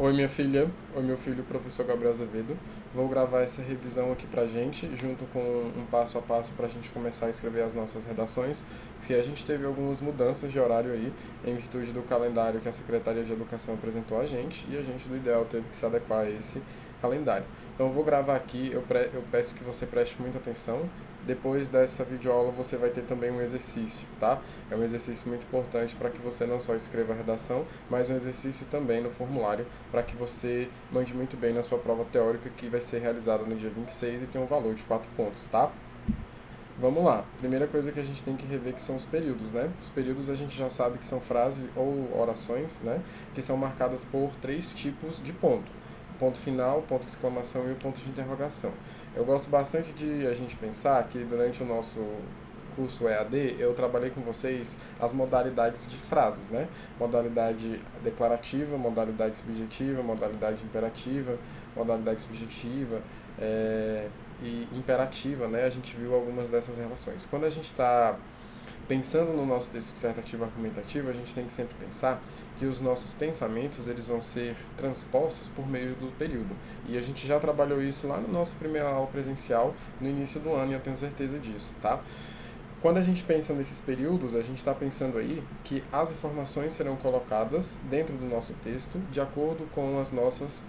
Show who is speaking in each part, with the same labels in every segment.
Speaker 1: Oi, minha filha. Oi, meu filho, professor Gabriel Azevedo. Vou gravar essa revisão aqui pra gente, junto com um passo a passo pra gente começar a escrever as nossas redações, porque a gente teve algumas mudanças de horário aí, em virtude do calendário que a Secretaria de Educação apresentou a gente, e a gente, do ideal, teve que se adequar a esse calendário. Então, eu vou gravar aqui, eu peço que você preste muita atenção. Depois dessa videoaula você vai ter também um exercício, tá? É um exercício muito importante para que você não só escreva a redação, mas um exercício também no formulário para que você mande muito bem na sua prova teórica que vai ser realizada no dia 26 e tem um valor de 4 pontos, tá? Vamos lá. Primeira coisa que a gente tem que rever que são os períodos, né? Os períodos a gente já sabe que são frases ou orações, né? Que são marcadas por três tipos de ponto. O ponto final, ponto de exclamação e o ponto de interrogação. Eu gosto bastante de a gente pensar que durante o nosso curso EAD, eu trabalhei com vocês as modalidades de frases, né? Modalidade declarativa, modalidade subjetiva, modalidade imperativa, modalidade subjetiva, e imperativa, né? A gente viu algumas dessas relações. Quando a gente está pensando no nosso texto dissertativo argumentativo, a gente tem que sempre pensar que os nossos pensamentos eles vão ser transpostos por meio do período. E a gente já trabalhou isso lá na nossa primeira aula presencial, no início do ano, e eu tenho certeza disso, tá? Quando a gente pensa nesses períodos, a gente está pensando aí que as informações serão colocadas dentro do nosso texto de acordo com as nossas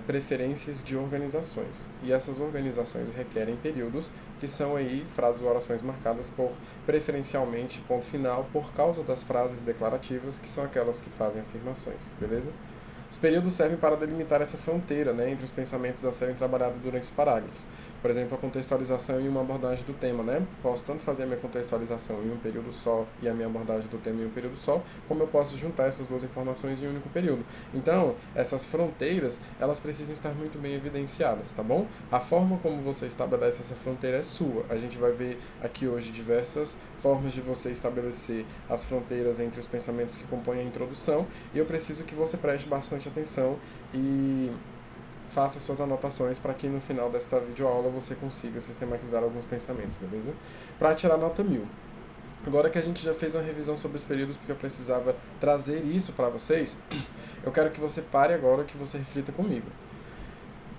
Speaker 1: preferências de organizações. E essas organizações requerem períodos que são aí frases ou orações marcadas por preferencialmente ponto final por causa das frases declarativas, que são aquelas que fazem afirmações, beleza? Os períodos servem para delimitar essa fronteira, né, entre os pensamentos a serem trabalhados durante os parágrafos. Por exemplo, a contextualização e uma abordagem do tema, né? Posso tanto fazer a minha contextualização em um período só e a minha abordagem do tema em um período só, como eu posso juntar essas duas informações em um único período. Então, essas fronteiras, elas precisam estar muito bem evidenciadas, tá bom? A forma como você estabelece essa fronteira é sua. A gente vai ver aqui hoje diversas formas de você estabelecer as fronteiras entre os pensamentos que compõem a introdução, e eu preciso que você preste bastante atenção e faça suas anotações para que no final desta videoaula você consiga sistematizar alguns pensamentos, beleza? Para tirar nota 1000. Agora que a gente já fez uma revisão sobre os períodos, porque eu precisava trazer isso para vocês, eu quero que você pare agora e que você reflita comigo.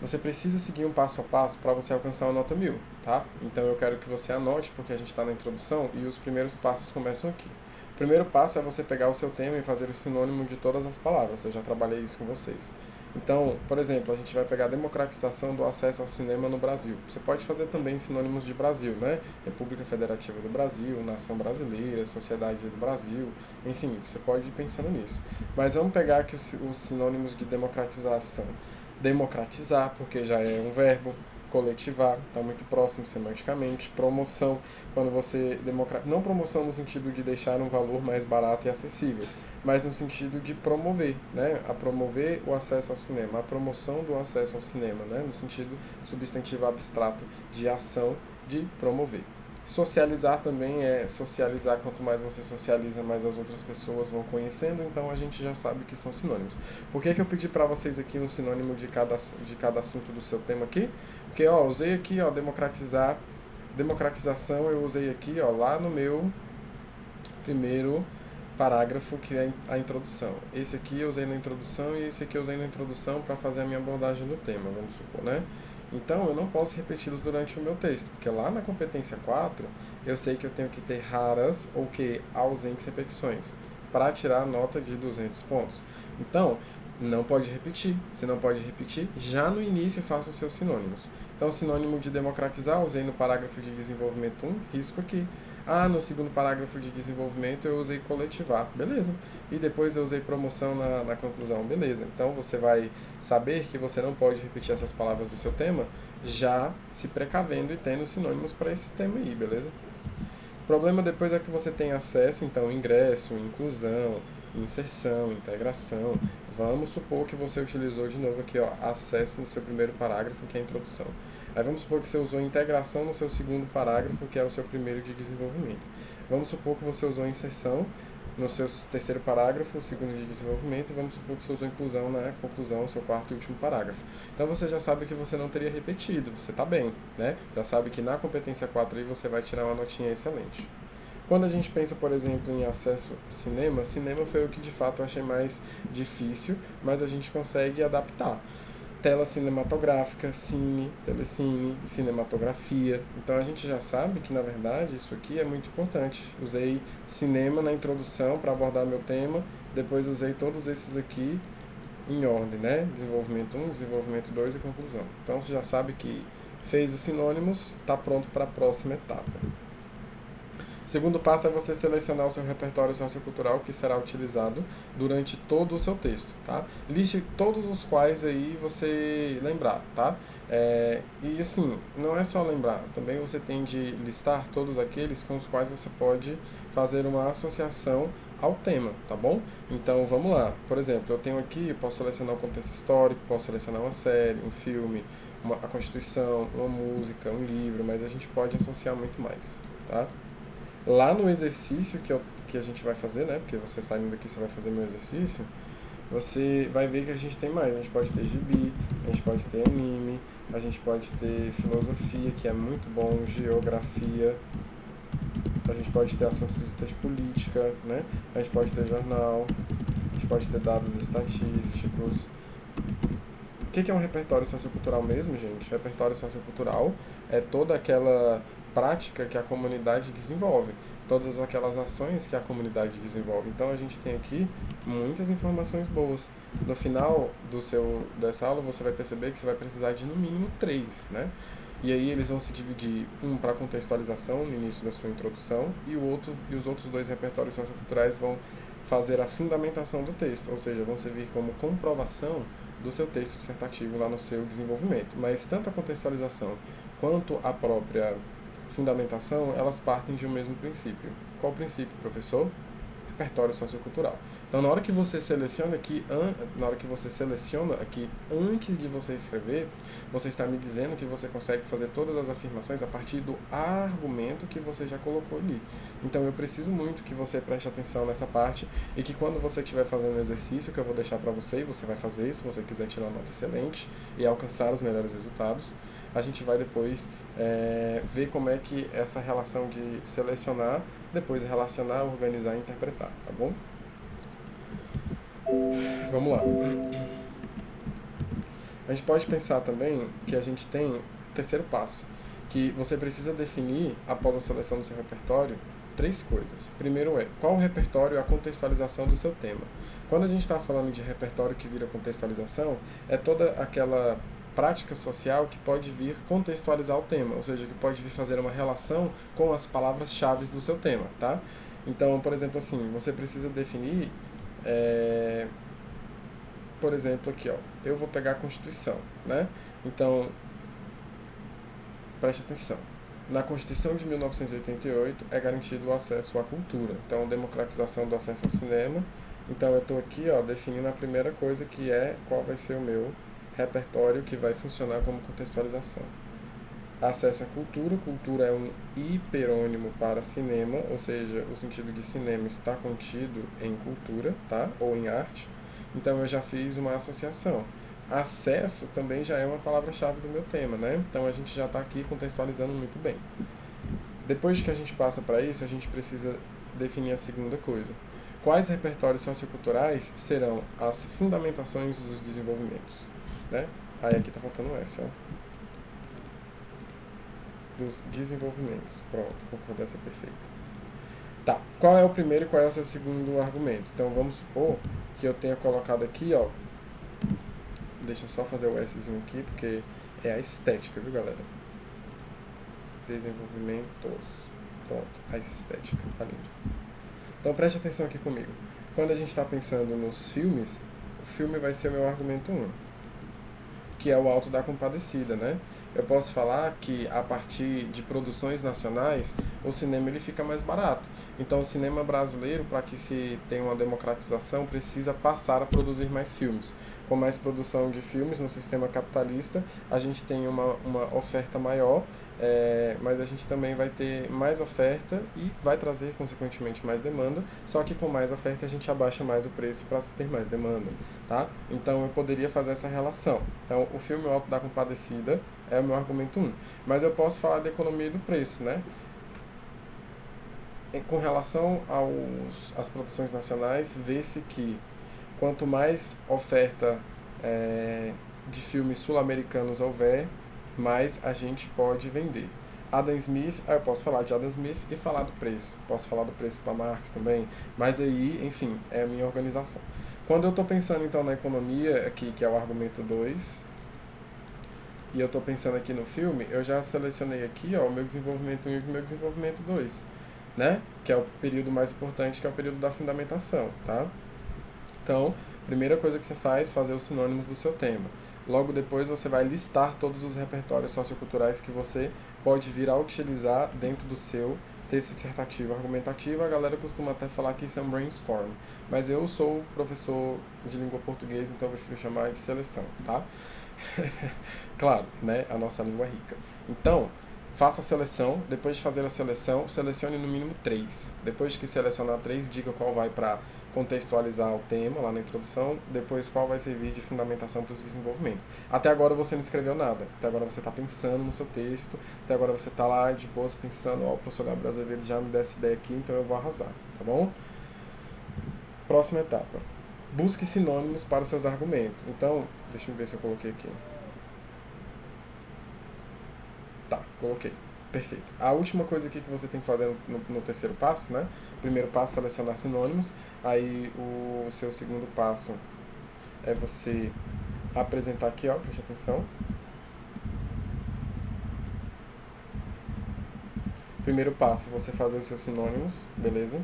Speaker 1: Você precisa seguir um passo a passo para você alcançar a nota 1000, tá? Então eu quero que você anote, porque a gente está na introdução e os primeiros passos começam aqui. O primeiro passo é você pegar o seu tema e fazer o sinônimo de todas as palavras. Eu já trabalhei isso com vocês. Então, por exemplo, a gente vai pegar a democratização do acesso ao cinema no Brasil. Você pode fazer também sinônimos de Brasil, né? República Federativa do Brasil, Nação Brasileira, Sociedade do Brasil, enfim, você pode ir pensando nisso. Mas vamos pegar aqui os sinônimos de democratização. Democratizar, porque já é um verbo. Coletivar, está muito próximo semanticamente. Promoção, quando você não promoção no sentido de deixar um valor mais barato e acessível, mas no sentido de promover, né? A promover o acesso ao cinema, a promoção do acesso ao cinema, né? No sentido substantivo abstrato de ação de promover. Socializar também é socializar, quanto mais você socializa, mais as outras pessoas vão conhecendo, então a gente já sabe que são sinônimos. Por que eu pedi para vocês aqui um sinônimo de cada assunto do seu tema aqui? Porque, ó, usei aqui, ó, democratizar, democratização, eu usei aqui, ó, lá no meu primeiro parágrafo, que é a introdução. Esse aqui eu usei na introdução e esse aqui eu usei na introdução para fazer a minha abordagem do tema, vamos supor, né? Então, eu não posso repeti-los durante o meu texto, porque lá na competência 4, eu sei que eu tenho que ter raras ou que ausentes repetições para tirar a nota de 200 pontos. Então, não pode repetir. Se não pode repetir, já no início faça os seus sinônimos. Então, sinônimo de democratizar, usei no parágrafo de desenvolvimento 1, risco aqui. Ah, no segundo parágrafo de desenvolvimento eu usei coletivar, beleza. E depois eu usei promoção na conclusão, beleza. Então você vai saber que você não pode repetir essas palavras do seu tema, já se precavendo e tendo sinônimos para esse tema aí, beleza? O problema depois é que você tem acesso, então, ingresso, inclusão, inserção, integração. Vamos supor que você utilizou de novo aqui, ó, acesso no seu primeiro parágrafo, que é a introdução. Aí vamos supor que você usou integração no seu segundo parágrafo, que é o seu primeiro de desenvolvimento. Vamos supor que você usou inserção no seu terceiro parágrafo, o segundo de desenvolvimento, e vamos supor que você usou inclusão na conclusão, o seu quarto e último parágrafo. Então você já sabe que você não teria repetido, você está bem, né? Já sabe que na competência 4 aí você vai tirar uma notinha excelente. Quando a gente pensa, por exemplo, em acesso a cinema, cinema foi o que de fato eu achei mais difícil, mas a gente consegue adaptar. Tela cinematográfica, cine, telecine, cinematografia. Então a gente já sabe que na verdade isso aqui é muito importante. Usei cinema na introdução para abordar meu tema, depois usei todos esses aqui em ordem, né? Desenvolvimento 1, desenvolvimento 2 e conclusão. Então você já sabe que fez os sinônimos, está pronto para a próxima etapa. Segundo passo é você selecionar o seu repertório sociocultural que será utilizado durante todo o seu texto, tá? Liste todos os quais aí você lembrar, tá? E assim, não é só lembrar, também você tem de listar todos aqueles com os quais você pode fazer uma associação ao tema, tá bom? Então vamos lá. Por exemplo, eu tenho aqui, eu posso selecionar um contexto histórico, posso selecionar uma série, um filme, a Constituição, uma música, um livro, mas a gente pode associar muito mais, tá? Lá no exercício que a gente vai fazer, né? Porque você saindo daqui, você vai fazer meu exercício. Você vai ver que a gente tem mais. A gente pode ter gibi, a gente pode ter anime, a gente pode ter filosofia, que é muito bom, geografia, a gente pode ter assuntos de política, né? A gente pode ter jornal, a gente pode ter dados estatísticos. O que é um repertório sociocultural mesmo, gente? Repertório sociocultural é toda aquela prática que a comunidade desenvolve, todas aquelas ações que a comunidade desenvolve. Então a gente tem aqui muitas informações boas. No final dessa aula você vai perceber que você vai precisar de no mínimo 3, né? E aí eles vão se dividir, um para contextualização no início da sua introdução e os outros 2 repertórios socioculturais vão fazer a fundamentação do texto, ou seja, vão servir como comprovação do seu texto dissertativo lá no seu desenvolvimento. Mas tanto a contextualização quanto a própria fundamentação, elas partem de um mesmo princípio. Qual o princípio, professor? Repertório sociocultural. Então, na hora que você seleciona aqui, antes de você escrever, você está me dizendo que você consegue fazer todas as afirmações a partir do argumento que você já colocou ali. Então, eu preciso muito que você preste atenção nessa parte e que quando você estiver fazendo o exercício que eu vou deixar para você, e você vai fazer se você quiser tirar uma nota excelente e alcançar os melhores resultados, a gente vai depois ver como é que essa relação de selecionar, depois relacionar, organizar e interpretar, tá bom? Vamos lá. A gente pode pensar também que a gente tem o terceiro passo, que você precisa definir, após a seleção do seu repertório, 3 coisas. Primeiro qual o repertório e a contextualização do seu tema. Quando a gente está falando de repertório que vira contextualização, é toda aquela prática social que pode vir contextualizar o tema, ou seja, que pode vir fazer uma relação com as palavras-chave do seu tema, tá? Então, por exemplo, assim, você precisa definir, por exemplo, aqui, ó, eu vou pegar a Constituição, né? Então, preste atenção. Na Constituição de 1988 é garantido o acesso à cultura, então, democratização do acesso ao cinema. Então, eu estou aqui, ó, definindo a primeira coisa que é qual vai ser o meu repertório que vai funcionar como contextualização. Acesso à cultura. Cultura é um hiperônimo para cinema, ou seja, o sentido de cinema está contido em cultura, tá? Ou em arte. Então eu já fiz uma associação. Acesso também já é uma palavra-chave do meu tema, né? Então a gente já está aqui contextualizando muito bem. Depois que a gente passa para isso, a gente precisa definir a segunda coisa. Quais repertórios socioculturais serão as fundamentações dos desenvolvimentos? Né? Aí aqui está faltando um S, ó. Dos desenvolvimentos. Pronto, concordância perfeita. Tá, qual é o primeiro e qual é o seu segundo argumento? Então vamos supor que eu tenha colocado aqui, ó. Deixa eu só fazer o Szinho aqui, porque é a estética, viu, galera? Desenvolvimentos. Pronto, a estética, tá lindo. Então preste atenção aqui comigo. Quando a gente está pensando nos filmes, o filme vai ser o meu argumento 1, que é o Alto da Compadecida, né? Eu posso falar que a partir de produções nacionais, o cinema ele fica mais barato. Então o cinema brasileiro, para que se tenha uma democratização, precisa passar a produzir mais filmes. Com mais produção de filmes no sistema capitalista, a gente tem uma oferta maior, mas a gente também vai ter mais oferta e vai trazer, consequentemente, mais demanda, só que com mais oferta a gente abaixa mais o preço para se ter mais demanda, tá? Então eu poderia fazer essa relação. Então o filme O Alto da Compadecida é o meu argumento 1, mas eu posso falar da economia e do preço, né? Com relação às produções nacionais, vê-se que quanto mais oferta de filmes sul-americanos houver, mais a gente pode vender. Adam Smith, eu posso falar de Adam Smith e falar do preço. Posso falar do preço para Marx também, mas aí, enfim, é a minha organização. Quando eu estou pensando então na economia, aqui, que é o argumento 2, e eu estou pensando aqui no filme, eu já selecionei aqui o meu desenvolvimento 1 e o meu desenvolvimento 2, né? Que é o período mais importante, que é o período da fundamentação, tá? Então, primeira coisa que você faz, fazer os sinônimos do seu tema. Logo depois você vai listar todos os repertórios socioculturais que você pode vir a utilizar dentro do seu texto dissertativo argumentativo. A galera costuma até falar que isso é um brainstorm, mas eu sou professor de língua portuguesa, então eu prefiro chamar de seleção, tá? Claro, né? A nossa língua é rica. Então, faça a seleção. Depois de fazer a seleção, selecione no mínimo 3. Depois que selecionar 3, diga qual vai para contextualizar o tema lá na introdução, depois qual vai servir de fundamentação para os desenvolvimentos. Até agora você não escreveu nada, até agora você está pensando no seu texto, até agora você está lá de boas pensando, o professor Gabriel Azevedo já me deu essa ideia aqui, então eu vou arrasar, tá bom? Próxima etapa. Busque sinônimos para os seus argumentos. Então, deixa eu ver se eu coloquei aqui. Tá, coloquei. Perfeito. A última coisa aqui que você tem que fazer no terceiro passo, né? Primeiro passo, selecionar sinônimos. Aí o seu segundo passo é você apresentar aqui, ó, preste atenção. Primeiro passo, você fazer os seus sinônimos, beleza?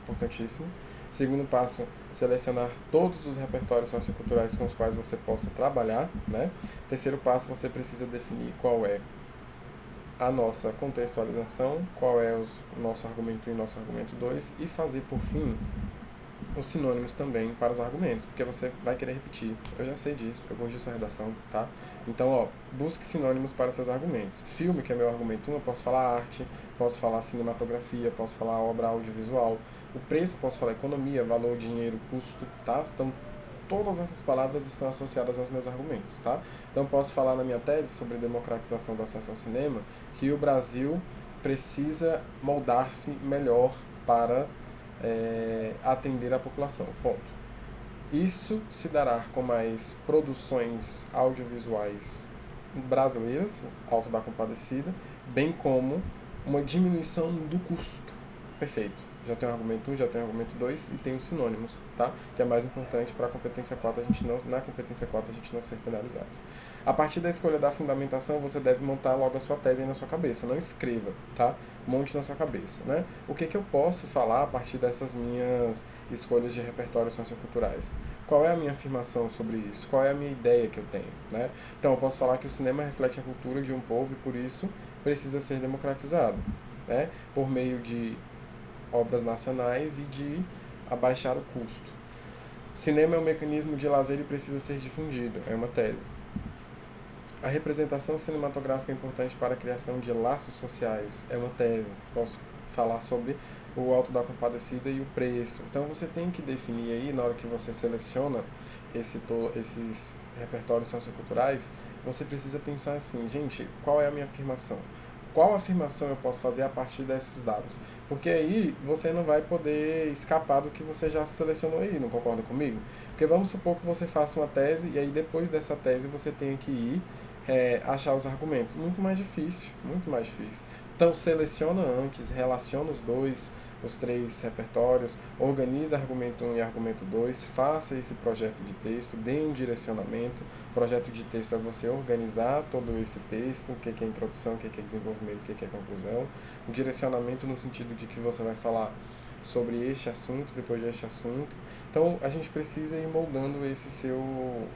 Speaker 1: Importantíssimo. Segundo passo, selecionar todos os repertórios socioculturais com os quais você possa trabalhar, né? Terceiro passo, você precisa definir qual é a nossa contextualização, qual é o nosso argumento 1 e nosso argumento 2, e fazer, por fim, os sinônimos também para os argumentos, porque você vai querer repetir. Eu já sei disso, eu gosto de sua redação, tá? Então, ó, busque sinônimos para seus argumentos. Filme, que é meu argumento 1, eu posso falar arte, posso falar cinematografia, posso falar obra audiovisual. O preço, posso falar economia, valor, dinheiro, custo, tá? Então, todas essas palavras estão associadas aos meus argumentos, tá? Então, posso falar na minha tese sobre democratização do acesso ao cinema que o Brasil precisa moldar-se melhor para atender a população. Ponto. Isso se dará com mais produções audiovisuais brasileiras, Alto da Compadecida, bem como uma diminuição do custo. Perfeito. Já tem o argumento 1, já tem o argumento 2 e tem os sinônimos, tá? Que é mais importante para a competência 4, na competência 4 a gente não ser penalizado. A partir da escolha da fundamentação, você deve montar logo a sua tese aí na sua cabeça. Não escreva, tá? Monte na sua cabeça, né? O que eu posso falar a partir dessas minhas escolhas de repertórios socioculturais? Qual é a minha afirmação sobre isso? Qual é a minha ideia que eu tenho, né? Então, eu posso falar que o cinema reflete a cultura de um povo e, por isso, precisa ser democratizado, né? Por meio de obras nacionais e de abaixar o custo. O cinema é um mecanismo de lazer e precisa ser difundido, é uma tese. A representação cinematográfica é importante para a criação de laços sociais, é uma tese. Posso falar sobre o Alto da Compadecida e o preço. Então você tem que definir aí, na hora que você seleciona esses repertórios socioculturais, você precisa pensar assim, gente, qual é a minha afirmação? Qual afirmação eu posso fazer a partir desses dados? Porque aí você não vai poder escapar do que você já selecionou aí, não concorda comigo? Porque vamos supor que você faça uma tese e aí depois dessa tese você tenha que ir achar os argumentos. Muito mais difícil, muito mais difícil. Então seleciona antes, relaciona os três repertórios, organiza argumento 1 e argumento 2, faça esse projeto de texto, dê um direcionamento. O projeto de texto é você organizar todo esse texto, o que é introdução, o que é desenvolvimento, o que é conclusão. O direcionamento no sentido de que você vai falar sobre este assunto, depois deste assunto. Então a gente precisa ir moldando esse seu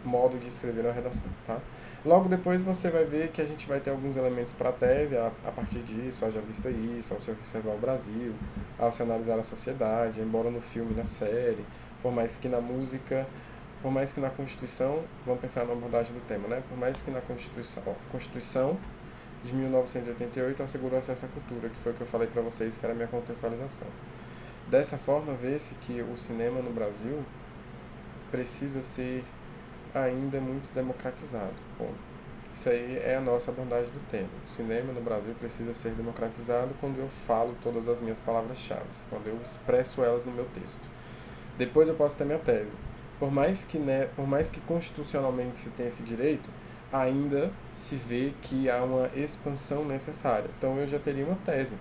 Speaker 1: modo de escrever na redação, tá? Logo depois você vai ver que a gente vai ter alguns elementos para a tese, a partir disso, haja vista isso, ao se observar o Brasil, ao se analisar a sociedade, embora no filme, na série, por mais que na música, por mais que na Constituição, vamos pensar na abordagem do tema, né? Por mais que na Constituição de 1988 assegurou acesso à cultura, que foi o que eu falei para vocês, que era a minha contextualização. Dessa forma, vê-se que o cinema no Brasil precisa ser ainda muito democratizado. Bom, Isso aí é a nossa abordagem do tema. O cinema no Brasil precisa ser democratizado quando eu falo todas as minhas palavras-chave, quando eu expresso elas no meu texto. Depois eu posso ter minha tese. Por mais que constitucionalmente se tenha esse direito, ainda se vê que há uma expansão necessária. Então eu já teria uma tese.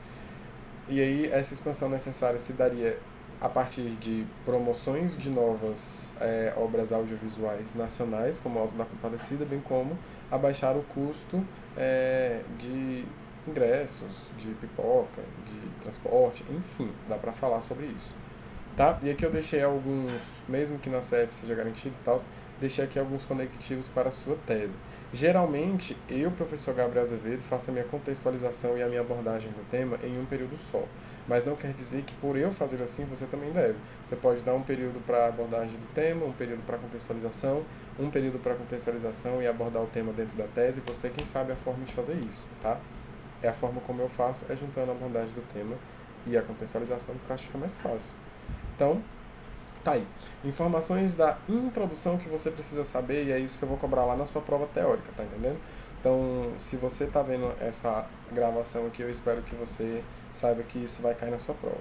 Speaker 1: E aí essa expansão necessária se daria a partir de promoções de novas obras audiovisuais nacionais, como o Auto da Compadecida, bem como abaixar o custo de ingressos, de pipoca, de transporte, enfim, dá para falar sobre isso. Tá? E aqui eu deixei alguns, mesmo que na CF seja garantido e tal, deixei aqui alguns conectivos para a sua tese. Geralmente, eu, professor Gabriel Azevedo, faço a minha contextualização e a minha abordagem do tema em um período só. Mas não quer dizer que por eu fazer assim, você também deve. Você pode dar um período para a abordagem do tema, um período para contextualização, um período para contextualização e abordar o tema dentro da tese. Você quem sabe a forma de fazer isso, tá? É a forma como eu faço, é juntando a abordagem do tema e a contextualização, porque eu acho que fica mais fácil. Então, tá aí. Informações da introdução que você precisa saber, e é isso que eu vou cobrar lá na sua prova teórica, tá entendendo? Então, se você tá vendo essa gravação aqui, eu espero que você saiba que isso vai cair na sua prova.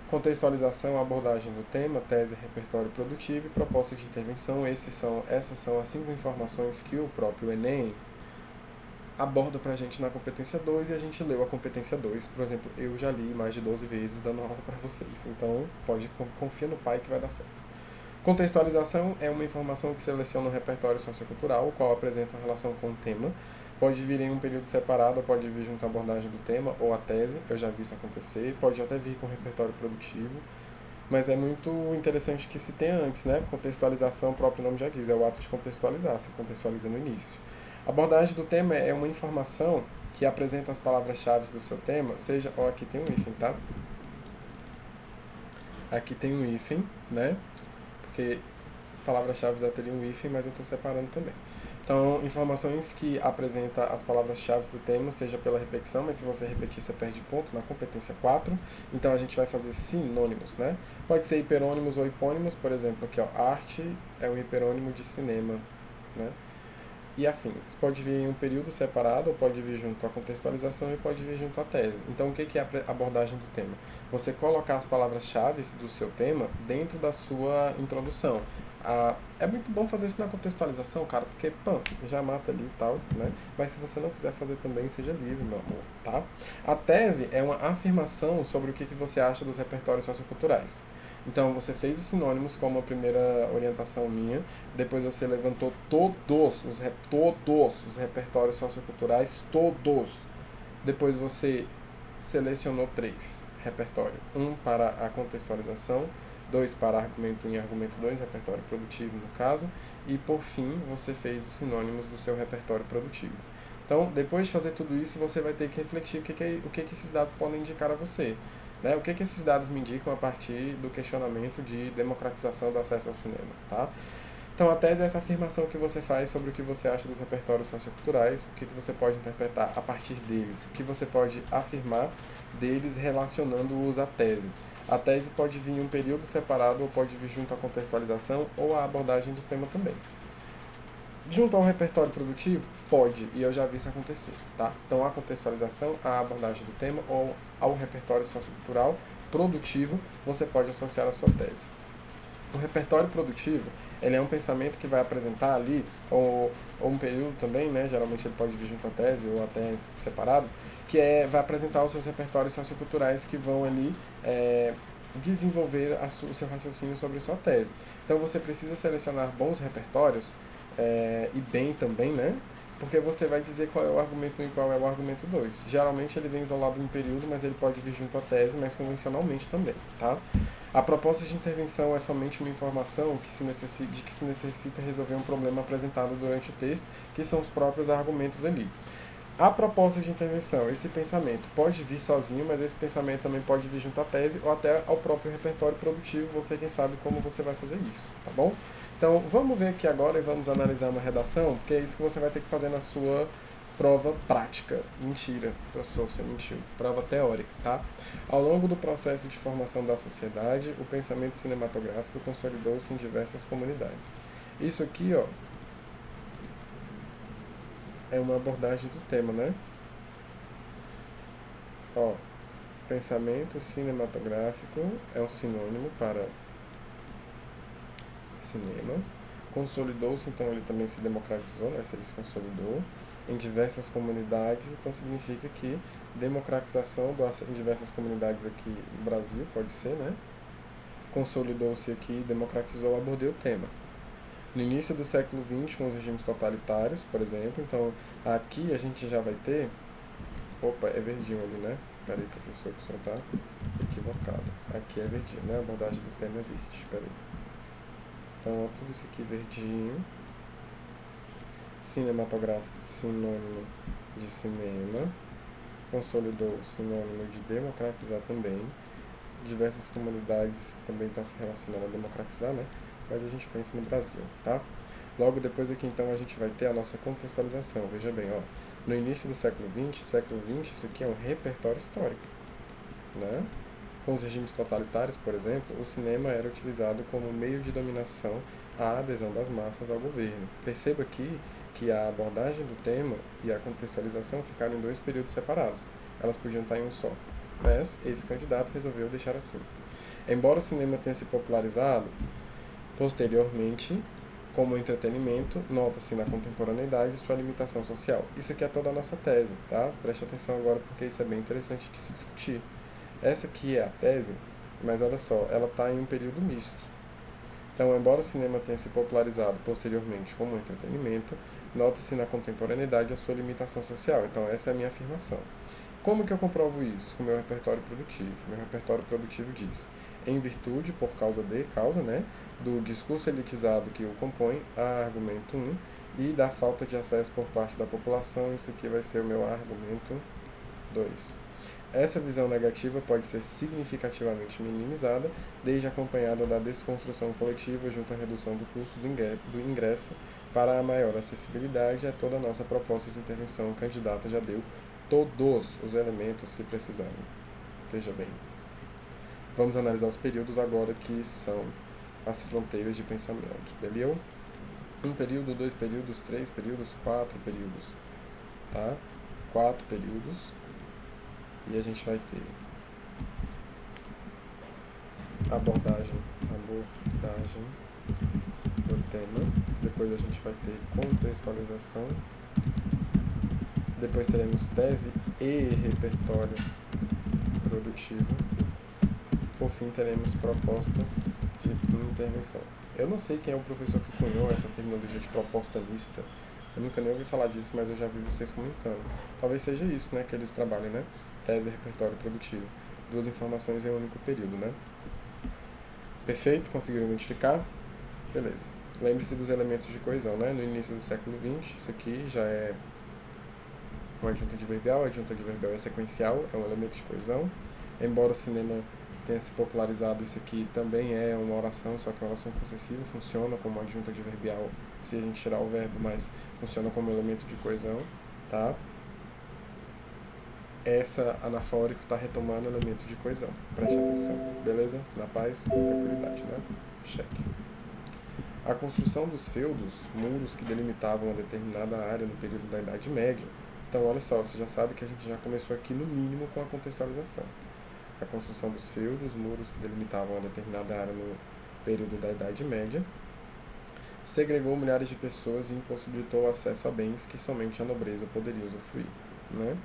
Speaker 1: Contextualização, abordagem do tema, tese, repertório produtivo e proposta de intervenção. Essas são as 5 informações que o próprio Enem aborda pra gente na competência 2 e a gente leu a competência 2. Por exemplo, eu já li mais de 12 vezes dando aula para vocês. Então, confia no pai que vai dar certo. Contextualização é uma informação que seleciona um repertório sociocultural, o qual apresenta uma relação com o tema. Pode vir em um período separado, ou pode vir junto à abordagem do tema ou à tese, eu já vi isso acontecer. Pode até vir com repertório produtivo, mas é muito interessante que se tenha antes, né? Contextualização, o próprio nome já diz, é o ato de contextualizar, se contextualiza no início. A abordagem do tema é uma informação que apresenta as palavras-chave do seu tema, seja... Ó, aqui tem um hífen, tá? Aqui tem um hífen, né? Porque palavras-chave já teria um hífen, mas eu estou separando também. Então, informações que apresentam as palavras-chave do tema, seja pela repetição, mas se você repetir, você perde ponto na competência 4. Então, a gente vai fazer sinônimos, né? Pode ser hiperônimos ou hipônimos, por exemplo, aqui, ó, arte é um hiperônimo de cinema, né? E afins. Pode vir em um período separado, ou pode vir junto à contextualização e pode vir junto à tese. Então, o que é a abordagem do tema? Você colocar as palavras-chave do seu tema dentro da sua introdução. É muito bom fazer isso na contextualização, cara, porque, já mata ali e tal, né? Mas se você não quiser fazer também, seja livre, meu amor, tá? A tese é uma afirmação sobre o que você acha dos repertórios socioculturais. Então, você fez os sinônimos como a primeira orientação minha, depois você levantou todos os repertórios socioculturais, todos. Depois você selecionou 3 repertório. 1 para a contextualização, 2 para argumento 1 e argumento 2, repertório produtivo no caso, e por fim você fez os sinônimos do seu repertório produtivo. Então, depois de fazer tudo isso, você vai ter que refletir o que esses dados podem indicar a você. Né? O que esses dados me indicam a partir do questionamento de democratização do acesso ao cinema, tá? Então, a tese é essa afirmação que você faz sobre o que você acha dos repertórios socioculturais, o que você pode interpretar a partir deles, o que você pode afirmar deles relacionando-os à tese. A tese pode vir em um período separado ou pode vir junto à contextualização ou à abordagem do tema também. Junto ao repertório produtivo? Pode, e eu já vi isso acontecer, tá? Então, a contextualização, a abordagem do tema ou ao repertório sociocultural produtivo, você pode associar a sua tese. O repertório produtivo, ele é um pensamento que vai apresentar ali, ou um período também, né? Geralmente ele pode vir junto à tese ou até separado, vai apresentar os seus repertórios socioculturais que vão ali desenvolver o seu raciocínio sobre a sua tese. Então, você precisa selecionar bons repertórios e bem também, né? Porque você vai dizer qual é o argumento 1 e qual é o argumento 2. Geralmente ele vem isolado em um período, mas ele pode vir junto à tese, mas convencionalmente também, tá? A proposta de intervenção é somente uma informação de que se necessita resolver um problema apresentado durante o texto, que são os próprios argumentos ali. A proposta de intervenção, esse pensamento pode vir sozinho, mas esse pensamento também pode vir junto à tese ou até ao próprio repertório produtivo, você quem sabe como você vai fazer isso, tá bom? Então, vamos ver aqui agora e vamos analisar uma redação, porque é isso que você vai ter que fazer na sua prova prática. Mentira, professor, você mentiu. Prova teórica, tá? Ao longo do processo de formação da sociedade, o pensamento cinematográfico consolidou-se em diversas comunidades. Isso aqui, ó, é uma abordagem do tema, né? Ó, pensamento cinematográfico é um sinônimo para cinema. Consolidou-se, então ele também se democratizou, né? Ele se consolidou em diversas comunidades, então significa que democratização em diversas comunidades aqui no Brasil, pode ser, né? Consolidou-se aqui, democratizou, abordei o tema. No início do século XX, com os regimes totalitários, por exemplo, então aqui a gente já vai ter... Opa, é verdinho ali, né? Peraí, professor, que o senhor está equivocado. Aqui é verdinho, né? A abordagem do tema é verde, peraí. Então, tudo isso aqui verdinho. Cinematográfico, sinônimo de cinema. Consolidou, sinônimo de democratizar também. Diversas comunidades que também está se relacionando a democratizar, né? Mas a gente pensa no Brasil, tá? Logo depois aqui, então, a gente vai ter a nossa contextualização. Veja bem, ó. No início do século XX, isso aqui é um repertório histórico, né? Com os regimes totalitários, por exemplo, o cinema era utilizado como meio de dominação à adesão das massas ao governo. Perceba aqui que a abordagem do tema e a contextualização ficaram em dois períodos separados. Elas podiam estar em um só, mas esse candidato resolveu deixar assim. Embora o cinema tenha se popularizado posteriormente como entretenimento, nota-se na contemporaneidade sua limitação social. Isso aqui é toda a nossa tese, tá? Preste atenção agora porque isso é bem interessante de se discutir. Essa aqui é a tese, mas olha só, ela está em um período misto. Então, embora o cinema tenha se popularizado posteriormente como entretenimento, nota-se na contemporaneidade a sua limitação social. Então, essa é a minha afirmação. Como que eu comprovo isso? Com o meu repertório produtivo. Meu repertório produtivo diz, em virtude, por causa de, né, do discurso elitizado que o compõe, há argumento 1, e da falta de acesso por parte da população, isso aqui vai ser o meu argumento 2. Essa visão negativa pode ser significativamente minimizada, desde acompanhada da desconstrução coletiva junto à redução do custo do ingresso para a maior acessibilidade. A toda a nossa proposta de intervenção, o candidato já deu todos os elementos que precisavam. Veja bem. Vamos analisar os períodos agora, que são as fronteiras de pensamento. Beleza? 1 período, 2 períodos, 3 períodos, 4 períodos. Tá? 4 períodos. E a gente vai ter abordagem do tema. Depois a gente vai ter contextualização. Depois teremos tese e repertório produtivo. Por fim, teremos proposta de intervenção. Eu não sei quem é o professor que cunhou essa terminologia de proposta mista. Eu nunca nem ouvi falar disso, mas eu já vi vocês comentando. Talvez seja isso, né, que eles trabalhem, né? Tese e repertório produtivo. 2 informações em um único período, né? Perfeito? Conseguiram identificar? Beleza. Lembre-se dos elementos de coesão, né? No início do século XX, isso aqui já é uma adjunta adverbial. A adjunta adverbial é sequencial, é um elemento de coesão. Embora o cinema tenha se popularizado, isso aqui também é uma oração, só que é uma oração possessiva, funciona como adjunta adverbial se a gente tirar o verbo, mas funciona como elemento de coesão, tá? Essa anafórico está retomando o elemento de coesão. Preste atenção, beleza? Na paz e tranquilidade, né? Cheque. A construção dos feudos, muros que delimitavam uma determinada área no período da Idade Média. Então, olha só, você já sabe que a gente já começou aqui no mínimo com a contextualização. A construção dos feudos, muros que delimitavam uma determinada área no período da Idade Média, segregou milhares de pessoas e impossibilitou o acesso a bens que somente a nobreza poderia usufruir, né?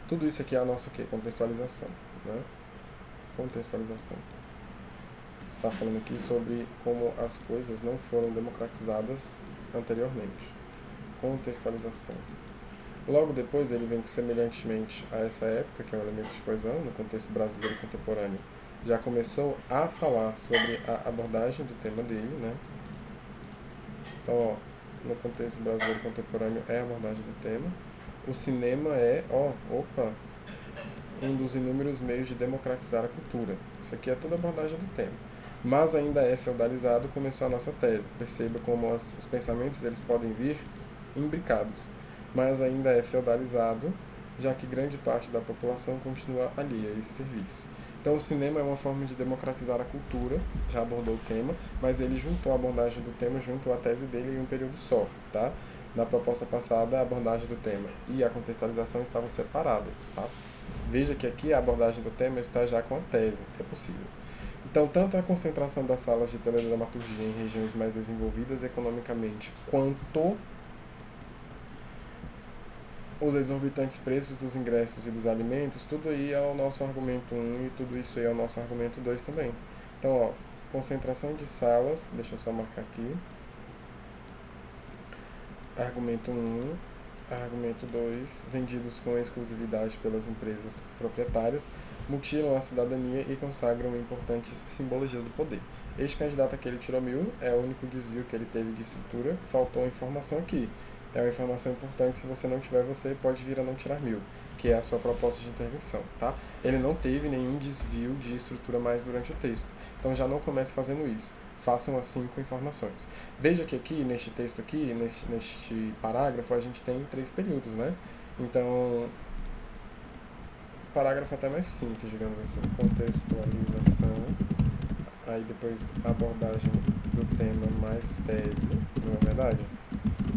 Speaker 1: Tudo isso aqui é a nossa contextualização, né? Contextualização. Está falando aqui sobre como as coisas não foram democratizadas anteriormente. Contextualização. Logo depois ele vem semelhantemente a essa época, que é um elemento de coesão, no contexto brasileiro contemporâneo, já começou a falar sobre a abordagem do tema dele, né? Então, ó, no contexto brasileiro contemporâneo é a abordagem do tema. O cinema é, um dos inúmeros meios de democratizar a cultura. Isso aqui é toda a abordagem do tema. Mas ainda é feudalizado, começou a nossa tese. Perceba como os pensamentos eles podem vir imbricados. Mas ainda é feudalizado já que grande parte da população continua alheia a esse serviço. Então, o cinema é uma forma de democratizar a cultura, já abordou o tema, mas ele juntou a abordagem do tema junto à tese dele em um período só, tá? Na proposta passada, a abordagem do tema e a contextualização estavam separadas, tá? Veja que aqui a abordagem do tema está já com a tese, é possível. Então, tanto a concentração das salas de teledramaturgia em regiões mais desenvolvidas economicamente, quanto os exorbitantes preços dos ingressos e dos alimentos, tudo aí é o nosso argumento 1 e tudo isso aí é o nosso argumento 2 também. Então, ó, concentração de salas, deixa eu só marcar aqui. Argumento 1, argumento 2, vendidos com exclusividade pelas empresas proprietárias, mutilam a cidadania e consagram importantes simbologias do poder. Este candidato aqui, ele tirou 1000, é o único desvio que ele teve de estrutura, faltou informação aqui. É uma informação importante, se você não tiver, você pode vir a não tirar 1000, que é a sua proposta de intervenção, tá? Ele não teve nenhum desvio de estrutura mais durante o texto, então já não comece fazendo isso. Façam as 5 informações. Veja que aqui, neste texto aqui, neste parágrafo, a gente tem 3 períodos, né? Então, o parágrafo é até mais simples, digamos assim. Contextualização, aí depois abordagem do tema mais tese, não é verdade?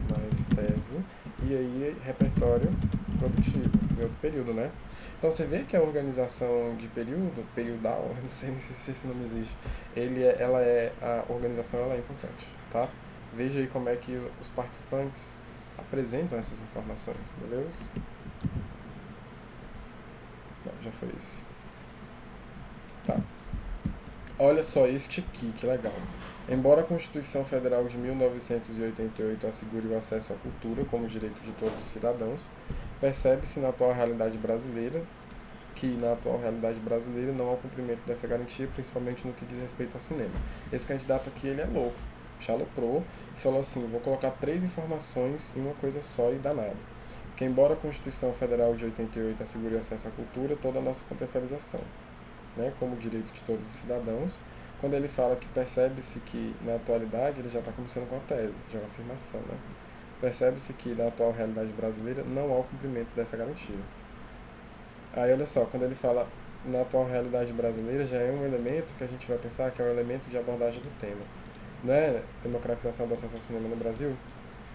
Speaker 1: Mais tese, e aí repertório produtivo, em outro período, né? Então você vê que a organização de período, periodal, não sei se esse nome existe, a organização ela é importante, tá? Veja aí como é que os participantes apresentam essas informações, beleza? Não, já foi isso. Tá. Olha só este aqui, que legal. Embora a Constituição Federal de 1988 assegure o acesso à cultura como direito de todos os cidadãos, percebe-se na atual realidade brasileira não há o cumprimento dessa garantia, principalmente no que diz respeito ao cinema. Esse candidato aqui, ele é louco, chaloprou, e falou assim, vou colocar 3 informações em uma coisa só e danado. Que embora a Constituição Federal de 88 assegure o acesso à cultura, toda a nossa contextualização, né, como direito de todos os cidadãos, quando ele fala que percebe-se que na atualidade, ele já está começando com a tese, já é uma afirmação, né? Percebe-se que na atual realidade brasileira não há o cumprimento dessa garantia. Aí olha só, quando ele fala na atual realidade brasileira, já é um elemento que a gente vai pensar que é um elemento de abordagem do tema. Não é democratização do acesso ao cinema no Brasil?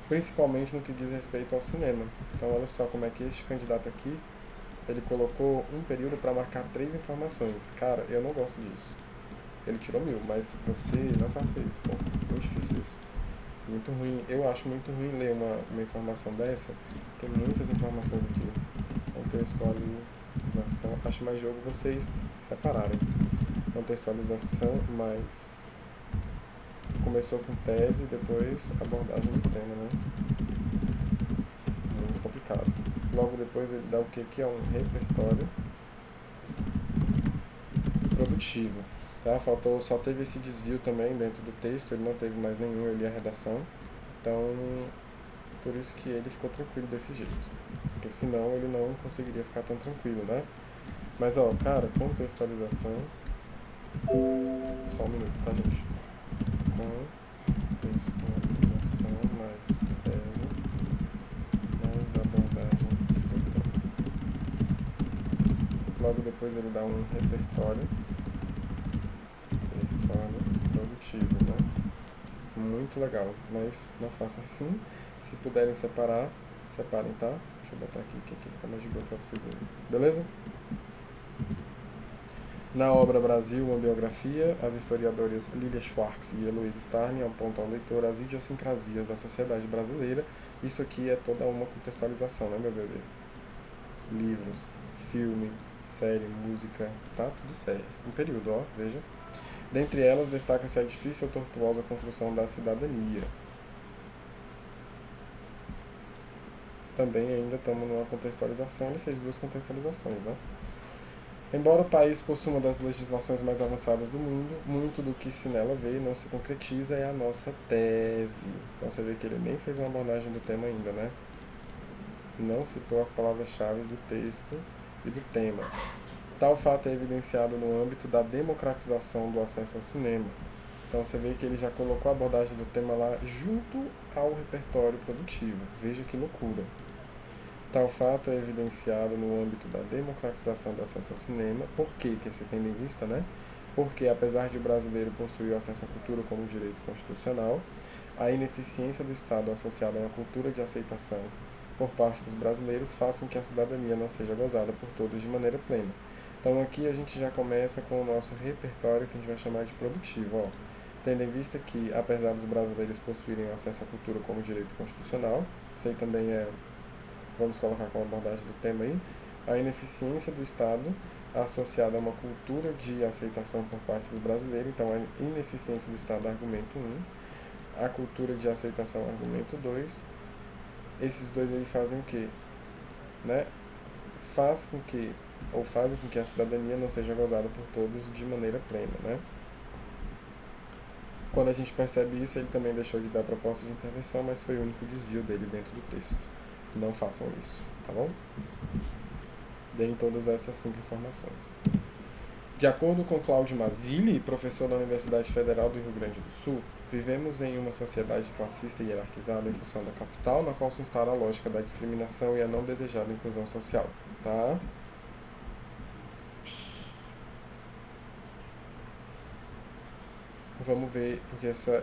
Speaker 1: Principalmente no que diz respeito ao cinema. Então olha só como é que este candidato aqui, ele colocou um período para marcar 3 informações. Cara, eu não gosto disso. Ele tirou 1000, mas você não faça isso, pô. Muito difícil isso. Muito ruim. Eu acho muito ruim ler uma informação dessa. Tem muitas informações aqui. Contextualização. Acho mais jogo vocês separarem. Contextualização mais... Começou com tese, depois abordagem do tema, né? Muito complicado. Logo depois ele dá o que é um repertório produtivo. Tá? Só teve esse desvio também dentro do texto, ele não teve mais nenhum, eu li a redação. Então, por isso que ele ficou tranquilo desse jeito. Porque senão ele não conseguiria ficar tão tranquilo, né? Mas ó, cara, contextualização. Só um minuto, tá, gente? Contextualização mais tese, mais abordagem do tema. Logo depois ele dá um repertório produtivo, né? Muito legal, mas não façam assim. Se puderem separar, separem, tá? Deixa eu botar aqui que aqui fica mais de boa pra vocês verem. Beleza? Na obra Brasil, uma biografia, as historiadoras Lilia Schwartz e Heloísa Starne apontam ao leitor as idiosincrasias da sociedade brasileira. Isso aqui é toda uma contextualização, né, meu bebê? Livros, filme, série, música, tá? Tudo sério. Um período, ó, veja. Dentre elas, destaca-se a difícil ou tortuosa construção da cidadania. Também ainda estamos numa contextualização, ele fez 2 contextualizações, né? Embora o país possua uma das legislações mais avançadas do mundo, muito do que se nela vê não se concretiza é a nossa tese. Então você vê que ele nem fez uma abordagem do tema ainda, né? Não citou as palavras-chave do texto e do tema. Tal fato é evidenciado no âmbito da democratização do acesso ao cinema. Então você vê que ele já colocou a abordagem do tema lá junto ao repertório produtivo. Veja que loucura. Tal fato é evidenciado no âmbito da democratização do acesso ao cinema. Por que se tem em vista, né? Porque, apesar de o brasileiro possuir o acesso à cultura como direito constitucional, a ineficiência do Estado associada a uma cultura de aceitação por parte dos brasileiros faz com que a cidadania não seja gozada por todos de maneira plena. Então aqui a gente já começa com o nosso repertório que a gente vai chamar de produtivo, ó. Tendo em vista que, apesar dos brasileiros possuírem acesso à cultura como direito constitucional, isso aí também vamos colocar como abordagem do tema aí, a ineficiência do Estado associada a uma cultura de aceitação por parte do brasileiro, então a ineficiência do Estado, argumento 1, a cultura de aceitação, argumento 2, esses dois aí fazem o quê? Né? Fazem com que a cidadania não seja gozada por todos de maneira plena, né? Quando a gente percebe isso, ele também deixou de dar proposta de intervenção, mas foi o único desvio dele dentro do texto. Não façam isso, tá bom? Deem todas essas 5 informações. De acordo com Cláudio Mazzilli, professor da Universidade Federal do Rio Grande do Sul, vivemos em uma sociedade classista e hierarquizada em função da capital, na qual se instala a lógica da discriminação e a não desejada inclusão social, tá? Vamos ver, porque essa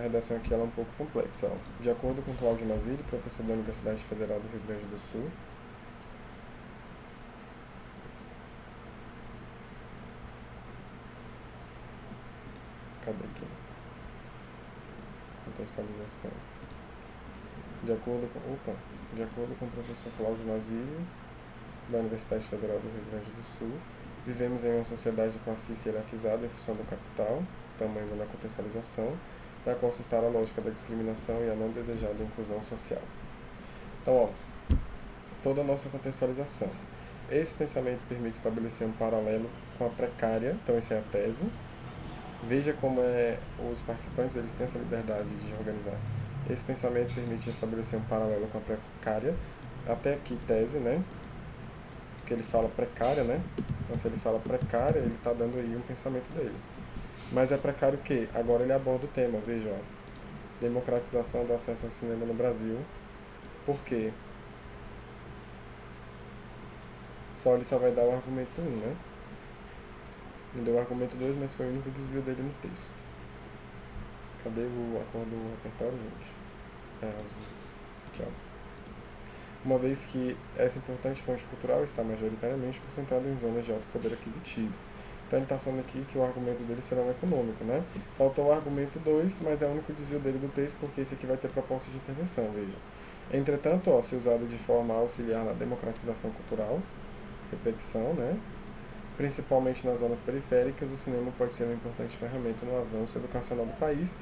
Speaker 1: redação aqui ela é um pouco complexa. Ó. De acordo com Cláudio Mazzilli, professor da Universidade Federal do Rio Grande do Sul, cadê aqui? Contextualização. De acordo com o professor Cláudio Mazzilli, da Universidade Federal do Rio Grande do Sul, vivemos em uma sociedade classista hierarquizada em função do capital, tamanho da contextualização, na qual se instala a lógica da discriminação e a não desejada inclusão social. Então, ó, toda a nossa contextualização. Esse pensamento permite estabelecer um paralelo com a precária, então essa é a tese. Veja como os participantes eles têm essa liberdade de organizar. Esse pensamento permite estabelecer um paralelo com a precária, até aqui tese, né? Porque ele fala precária, né? Então se ele fala precária, ele está dando aí um pensamento dele. Mas é precário o quê? Agora ele aborda o tema, veja, ó. Democratização do acesso ao cinema no Brasil. Por quê? Ele só vai dar o argumento 1, né? Não deu o argumento 2, mas foi o único desvio dele no texto. Cadê a cor do repertório, gente? É azul. Aqui, ó. Uma vez que essa importante fonte cultural está majoritariamente concentrada em zonas de alto poder aquisitivo. Então ele está falando aqui que o argumento dele será um econômico, né? Faltou o argumento 2, mas é o único desvio dele do texto, porque esse aqui vai ter proposta de intervenção, veja. Entretanto, ó, se usado de forma a auxiliar na democratização cultural, repetição, né? Principalmente nas zonas periféricas, o cinema pode ser uma importante ferramenta no avanço educacional do país,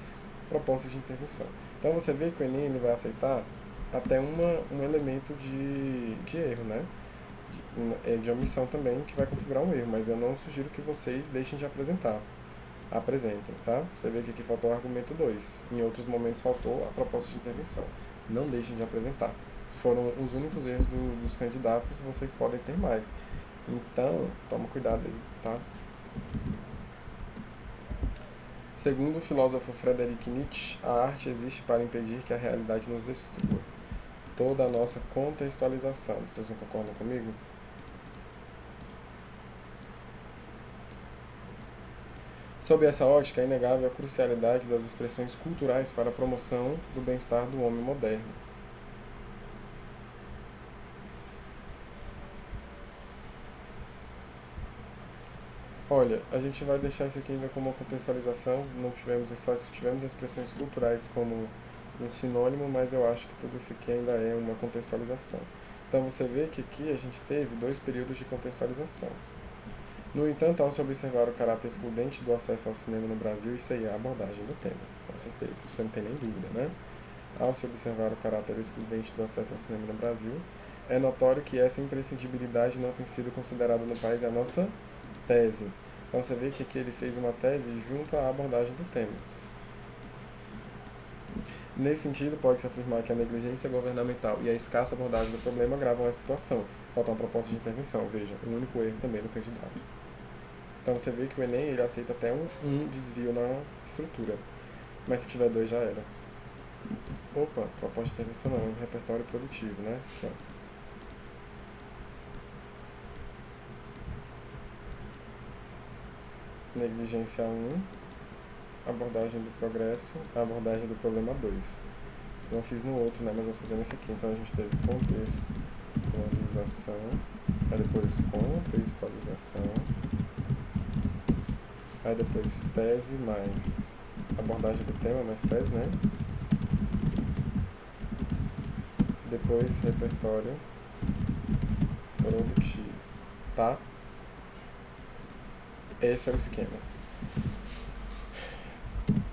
Speaker 1: proposta de intervenção. Então você vê que o Enem ele vai aceitar até um elemento de erro, né? De omissão também, que vai configurar um erro, mas eu não sugiro que vocês deixem de apresentar. Apresentem, tá? Você vê que aqui faltou o argumento 2. Em outros momentos faltou a proposta de intervenção. Não deixem de apresentar. Foram os únicos erros dos candidatos, vocês podem ter mais. Então, toma cuidado aí, tá? Segundo o filósofo Friedrich Nietzsche, a arte existe para impedir que a realidade nos destrua. Toda a nossa contextualização. Vocês não concordam comigo? Sob essa ótica, é inegável a crucialidade das expressões culturais para a promoção do bem-estar do homem moderno. Olha, a gente vai deixar isso aqui ainda como uma contextualização, não tivemos expressões culturais como um sinônimo, mas eu acho que tudo isso aqui ainda é uma contextualização. Então você vê que aqui a gente teve 2 períodos de contextualização. No entanto, ao se observar o caráter excludente do acesso ao cinema no Brasil, isso aí é a abordagem do tema, com certeza, você não tem nem dúvida, né? Ao se observar o caráter excludente do acesso ao cinema no Brasil, é notório que essa imprescindibilidade não tem sido considerada no país a nossa tese. Então você vê que aqui ele fez uma tese junto à abordagem do tema. Nesse sentido, pode-se afirmar que a negligência governamental e a escassa abordagem do problema agravam essa situação. Falta uma proposta de intervenção, veja, um único erro também do candidato. Então você vê que o Enem ele aceita até um desvio na estrutura, mas se tiver dois já era. Opa, proposta de intervenção não, é um repertório produtivo, né? Aqui, ó. Negligência 1, abordagem do progresso, abordagem do problema 2. Não fiz no outro, né? Mas vou fazer nesse aqui. Então a gente teve contextualização, aí depois contextualização, aí depois tese mais abordagem do tema mais tese, né? Depois repertório produtivo, tá? Esse é o esquema.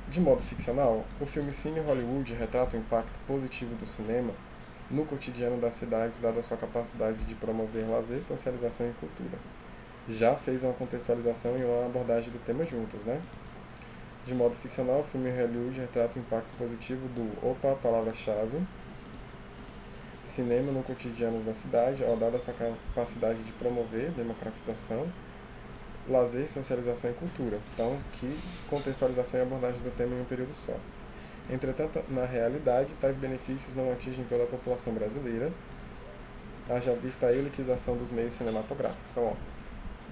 Speaker 1: De modo ficcional, o filme Cine Hollywood retrata o impacto positivo do cinema no cotidiano das cidades, dada a sua capacidade de promover lazer, socialização e cultura. Já fez uma contextualização e uma abordagem do tema juntas, né? De modo ficcional, o filme Hollywood retrata o impacto positivo do, palavra-chave, cinema no cotidiano da cidade, dada a sua capacidade de promover democratização, lazer, socialização e cultura. Então, que contextualização e abordagem do tema em um período só. Entretanto, na realidade, tais benefícios não atingem toda a população brasileira, haja vista a elitização dos meios cinematográficos. Então,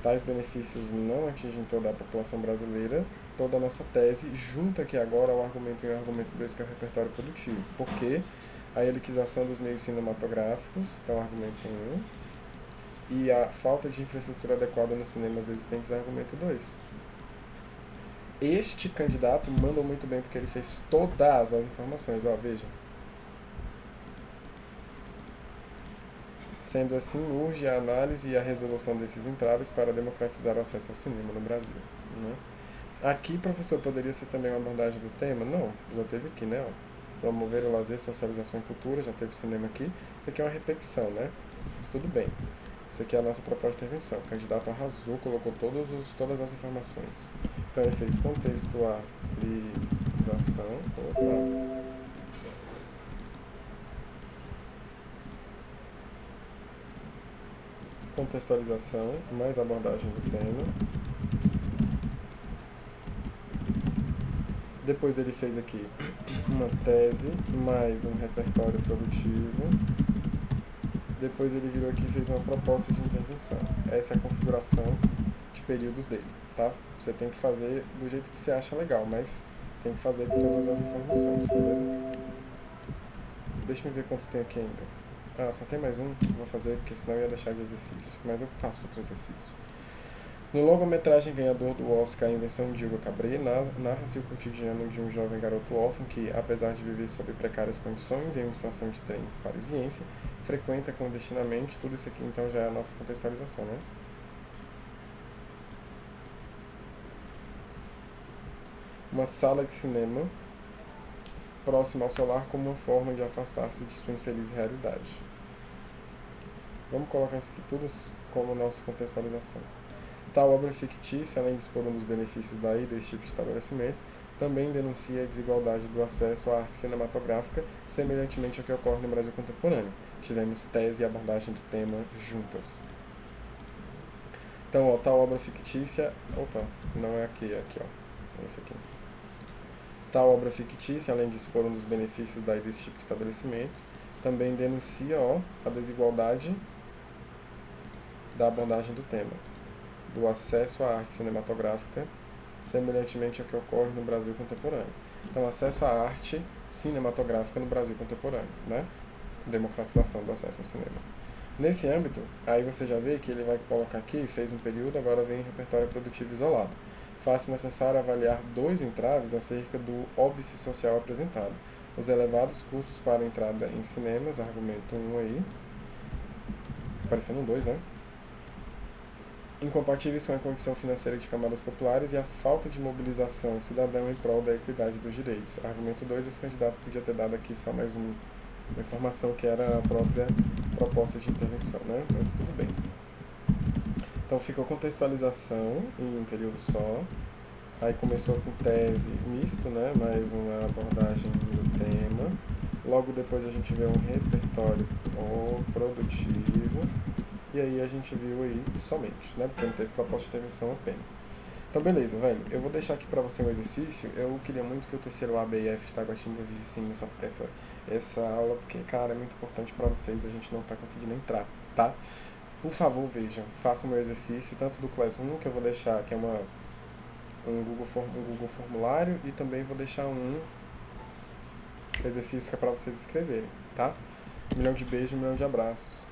Speaker 1: tais benefícios não atingem toda a população brasileira, toda a nossa tese junta aqui agora ao argumento 1 e ao argumento 2, que é o repertório produtivo. Por quê? A elitização dos meios cinematográficos, então argumento 1, e a falta de infraestrutura adequada nos cinemas existentes, argumento 2. Este candidato mandou muito bem porque ele fez todas as informações, veja. Sendo assim, urge a análise e a resolução desses entraves para democratizar o acesso ao cinema no Brasil, né? Aqui, professor, poderia ser também uma abordagem do tema? Não, já teve aqui, né? Promover o lazer, socialização e cultura, já teve cinema aqui. Isso aqui é uma repetição, né? Mas tudo bem. Isso aqui é a nossa proposta de intervenção. O candidato arrasou, colocou todas as informações. Então ele fez contextualização. Contextualização, mais abordagem do tema. Depois ele fez aqui uma tese, mais um repertório produtivo. Depois ele virou aqui e fez uma proposta de intervenção. Essa é a configuração de períodos dele, tá? Você tem que fazer do jeito que você acha legal, mas tem que fazer com todas as informações, beleza? Deixa eu ver quantos tem aqui ainda. Só tem mais um, vou fazer porque senão eu ia deixar de exercício, mas eu faço outro exercício. No longa-metragem ganhador do Oscar, A Invenção de Hugo Cabret, narra-se o cotidiano de um jovem garoto órfão que, apesar de viver sob precárias condições em uma estação de trem parisiense, frequenta clandestinamente. Tudo isso aqui então já é a nossa contextualização, né? Uma sala de cinema próxima ao solar como uma forma de afastar-se de sua infeliz realidade. Vamos colocar isso aqui tudo como nossa contextualização. Tal obra fictícia, além de expor um dos benefícios da ida desse tipo de estabelecimento, também denuncia a desigualdade do acesso à arte cinematográfica, semelhantemente ao que ocorre no Brasil contemporâneo. Tivemos tese e abordagem do tema juntas. Então, tal obra fictícia... não é aqui, é aqui, é esse aqui. Tal obra fictícia, além de expor um dos benefícios da ida desse tipo de estabelecimento, também denuncia a desigualdade da abordagem do tema, do acesso à arte cinematográfica, semelhantemente ao que ocorre no Brasil contemporâneo. Então, acesso à arte cinematográfica no Brasil contemporâneo, né? Democratização do acesso ao cinema. Nesse âmbito, aí você já vê que ele vai colocar aqui, fez um período, agora vem repertório produtivo isolado. Faz-se necessário avaliar dois entraves acerca do óbice social apresentado. Os elevados custos para a entrada em cinemas, argumento 1 aí, aparecendo 2, né? Incompatíveis com a condição financeira de camadas populares e a falta de mobilização cidadã em prol da equidade dos direitos. Argumento 2, esse candidato podia ter dado aqui só mais uma informação que era a própria proposta de intervenção, né? Mas tudo bem. Então ficou contextualização em um período só. Aí começou com tese misto, né? Mais uma abordagem do tema. Logo depois a gente vê um repertório produtivo. E aí a gente viu aí somente, né? Porque não teve proposta de intervenção apenas. Então, beleza, velho. Eu vou deixar aqui pra você um exercício. Eu queria muito que o terceiro A, B e F Taguatinga vissem essa aula, porque, cara, é muito importante pra vocês. A gente não tá conseguindo entrar, tá? Por favor, vejam. Façam o meu exercício, tanto do Classroom, que eu vou deixar, que é um Google Formulário, e também vou deixar um exercício que é pra vocês escreverem, tá? Um milhão de beijos, um milhão de abraços.